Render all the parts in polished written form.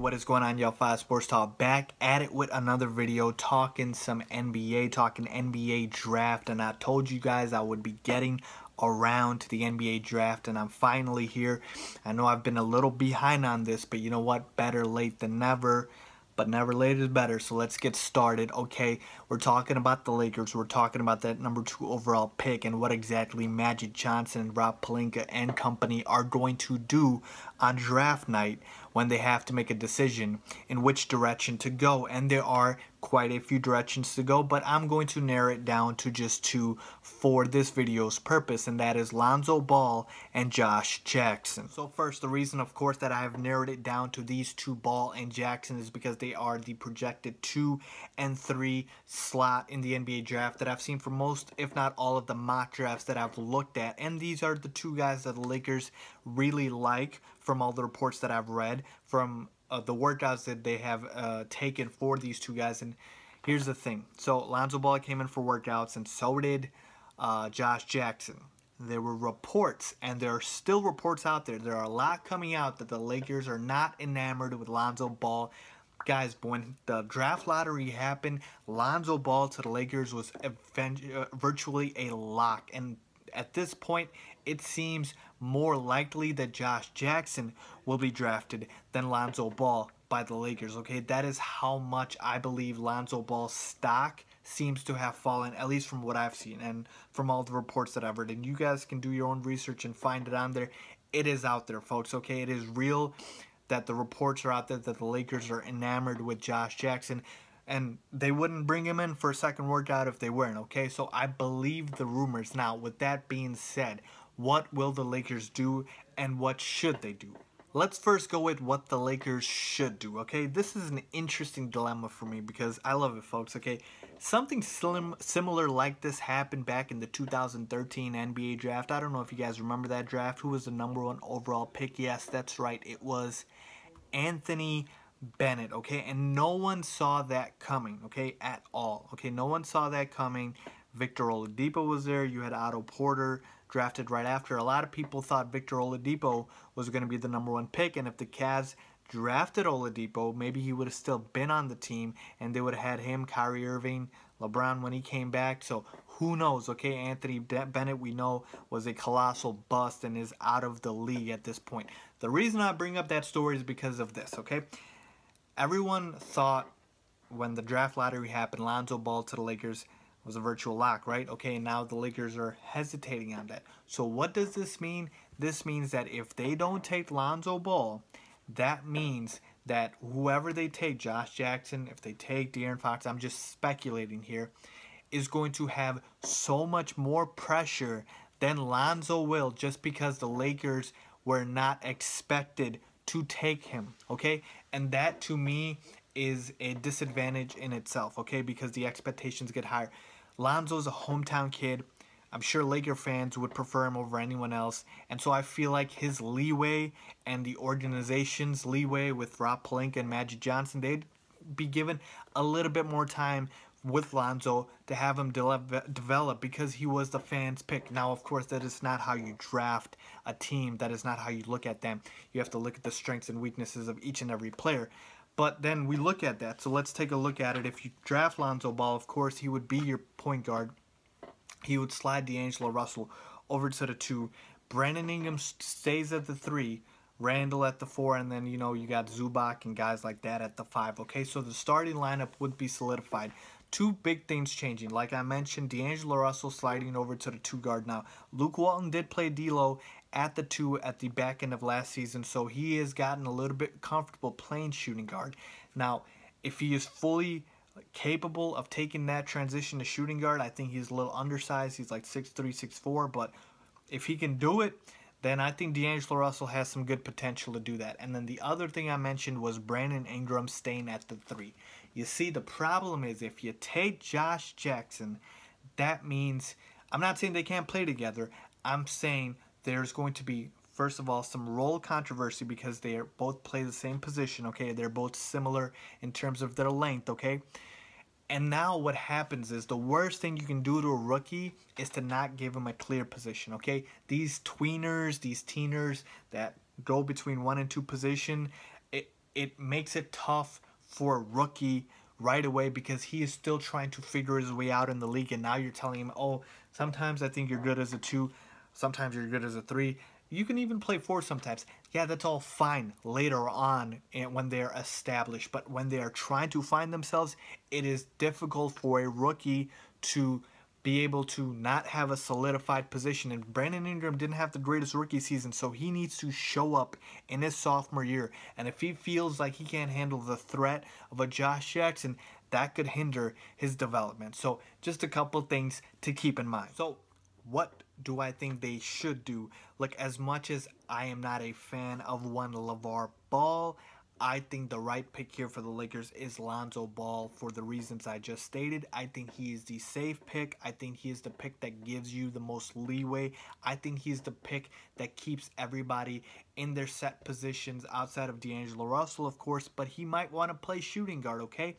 What is going on, y'all? 5 Sports Talk back at it with another video talking some NBA, talking NBA draft. And I told you guys I would be getting around to the NBA draft, and I'm finally here. I know I've been a little behind on this, but you know what? Better late than never. But never late is better, so let's get started. Okay, we're talking about the Lakers. We're talking about that number 2 overall pick and what exactly Magic Johnson and Rob Pelinka and company are going to do on draft night when they have to make a decision in which direction to go. And there are quite a few directions to go, but I'm going to narrow it down to just 2 for this video's purpose, and that is Lonzo Ball and Josh Jackson. So first, the reason, of course, that I have narrowed it down to these 2, Ball and Jackson, is because they are the projected 2 and 3 slot in the NBA draft that I've seen for most, if not all, of the mock drafts that I've looked at. And these are the 2 guys that the Lakers really like from all the reports that I've read, from the workouts that they have taken for these 2 guys. And here's the thing. So Lonzo Ball came in for workouts, and so did Josh Jackson. There were reports, and there are still reports out there. There are a lot coming out that the Lakers are not enamored with Lonzo Ball. Guys, when the draft lottery happened, Lonzo Ball to the Lakers was virtually a lock. And at this point, it seems more likely that Josh Jackson will be drafted than Lonzo Ball by the Lakers. Okay, that is how much I believe Lonzo Ball's stock seems to have fallen, at least from what I've seen and from all the reports that I've read. And you guys can do your own research and find it on there. It is out there, folks. Okay, it is real that the reports are out there that the Lakers are enamored with Josh Jackson, and they wouldn't bring him in for a second workout if they weren't. Okay, so I believe the rumors. Now, with that being said, what will the Lakers do and what should they do? Let's first go with what the Lakers should do, okay? This is an interesting dilemma for me because I love it, folks, okay? Something similar like this happened back in the 2013 NBA draft. I don't know if you guys remember that draft. Who was the number 1 overall pick? Yes, that's right. It was Anthony Bennett, okay? And no one saw that coming, okay, at all, okay? No one saw that coming. Victor Oladipo was there. You had Otto Porter drafted right after. A lot of people thought Victor Oladipo was going to be the number 1 pick, and if the Cavs drafted Oladipo, maybe he would have still been on the team, and they would have had him, Kyrie Irving, LeBron when he came back. So who knows, okay? Anthony Bennett, we know, was a colossal bust and is out of the league at this point. The reason I bring up that story is because of this, okay? Everyone thought when the draft lottery happened, Lonzo Ball to the Lakers was a virtual lock, right? Okay, now the Lakers are hesitating on that. So what does this mean? This means that if they don't take Lonzo Ball, that means that whoever they take, Josh Jackson, if they take De'Aaron Fox, I'm just speculating here, is going to have so much more pressure than Lonzo will, just because the Lakers were not expected to take him, okay? And that, to me, is a disadvantage in itself, okay, because the expectations get higher. Lonzo's a hometown kid. I'm sure Laker fans would prefer him over anyone else, and so I feel like his leeway and the organization's leeway with Rob Pelinka and Magic Johnson, they'd be given a little bit more time with Lonzo to have him develop because he was the fans' pick. Now, of course, that is not how you draft a team. That is not how you look at them. You have to look at the strengths and weaknesses of each and every player. But then we look at that. So let's take a look at it. If you draft Lonzo Ball, of course, he would be your point guard. He would slide D'Angelo Russell over to the 2. Brandon Ingram stays at the 3. Randall at the 4. And then, you know, you got Zubac and guys like that at the 5. Okay, so the starting lineup would be solidified. 2 big things changing. Like I mentioned, D'Angelo Russell sliding over to the 2 guard now. Luke Walton did play D'Lo at the 2 at the back end of last season, so he has gotten a little bit comfortable playing shooting guard. Now, if he is fully capable of taking that transition to shooting guard, I think he's a little undersized. He's like 6'3", 6'4", but if he can do it, then I think D'Angelo Russell has some good potential to do that. And then the other thing I mentioned was Brandon Ingram staying at the 3. You see, the problem is if you take Josh Jackson, that means, I'm not saying they can't play together. I'm saying there's going to be, first of all, some role controversy because they both play the same position, okay? They're both similar in terms of their length, okay? And now what happens is the worst thing you can do to a rookie is to not give him a clear position, okay? These tweeners, these teeners that go between 1 and 2 position, it makes it tough for a rookie right away because he is still trying to figure his way out in the league. And now you're telling him, oh, sometimes I think you're good as a 2, sometimes you're good as a 3. You can even play 4 sometimes. Yeah, that's all fine later on and when they're established. But when they are trying to find themselves, it is difficult for a rookie to be able to not have a solidified position. And Brandon Ingram didn't have the greatest rookie season, so he needs to show up in his sophomore year. And if he feels like he can't handle the threat of a Josh Jackson, that could hinder his development. So just a couple things to keep in mind. So what do I think they should do? Look, as much as I am not a fan of one LeVar Ball, I think the right pick here for the Lakers is Lonzo Ball for the reasons I just stated. I think he is the safe pick. I think he is the pick that gives you the most leeway. I think he's the pick that keeps everybody in their set positions outside of D'Angelo Russell, of course, but he might want to play shooting guard, okay?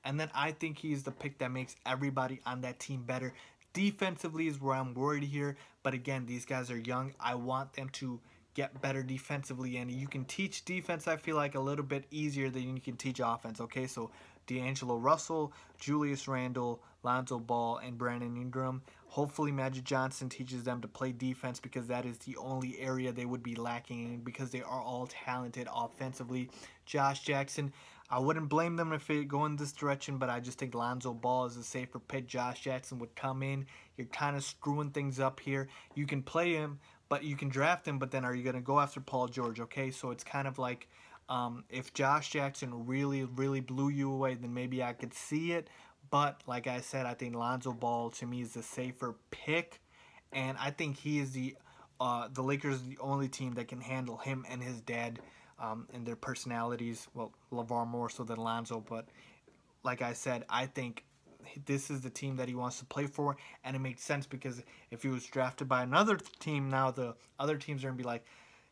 And then I think he's the pick that makes everybody on that team better. Defensively is where I'm worried here, but again, these guys are young. I want them to get better defensively, and you can teach defense, I feel like, a little bit easier than you can teach offense, okay? So D'Angelo Russell, Julius Randle, Lonzo Ball, and Brandon Ingram. Hopefully Magic Johnson teaches them to play defense because that is the only area they would be lacking in because they are all talented offensively. Josh Jackson, I wouldn't blame them if they go in this direction, but I just think Lonzo Ball is a safer pick. Josh Jackson would come in. You're kind of screwing things up here. You can play him, but you can draft him, but then are you going to go after Paul George, okay? So it's kind of like if Josh Jackson really, really blew you away, then maybe I could see it. But like I said, I think Lonzo Ball, to me, is the safer pick. And I think he is the Lakers are the only team that can handle him and his dad and their personalities. Well, LeVar more so than Lonzo, but like I said, I think this is the team that he wants to play for, and it makes sense because if he was drafted by another team, now the other teams are going to be like,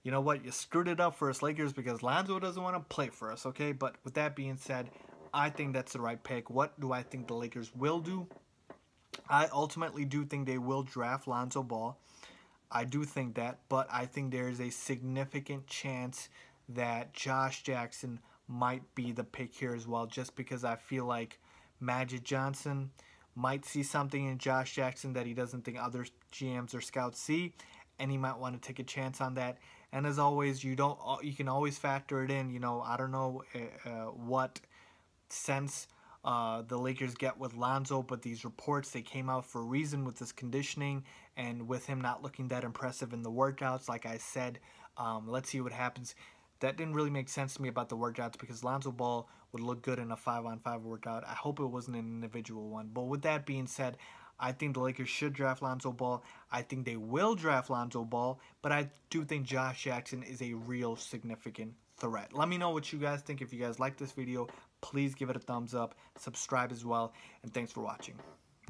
you know what, you screwed it up for us Lakers because Lonzo doesn't want to play for us, okay? But with that being said, I think that's the right pick. What do I think the Lakers will do? I ultimately do think they will draft Lonzo Ball. I do think that, but I think there is a significant chance that Josh Jackson might be the pick here as well, just because I feel like Magic Johnson might see something in Josh Jackson that he doesn't think other GMs or scouts see, and he might want to take a chance on that. And as always, you can always factor it in. You know, I don't know what sense the Lakers get with Lonzo, but these reports, they came out for a reason with this conditioning and with him not looking that impressive in the workouts. Like I said, let's see what happens. That didn't really make sense to me about the workouts because Lonzo Ball would look good in a 5-on-5 workout. I hope it wasn't an individual one. But with that being said, I think the Lakers should draft Lonzo Ball. I think they will draft Lonzo Ball, but I do think Josh Jackson is a real significant threat. Let me know what you guys think. If you guys like this video, please give it a thumbs up, subscribe as well, and thanks for watching.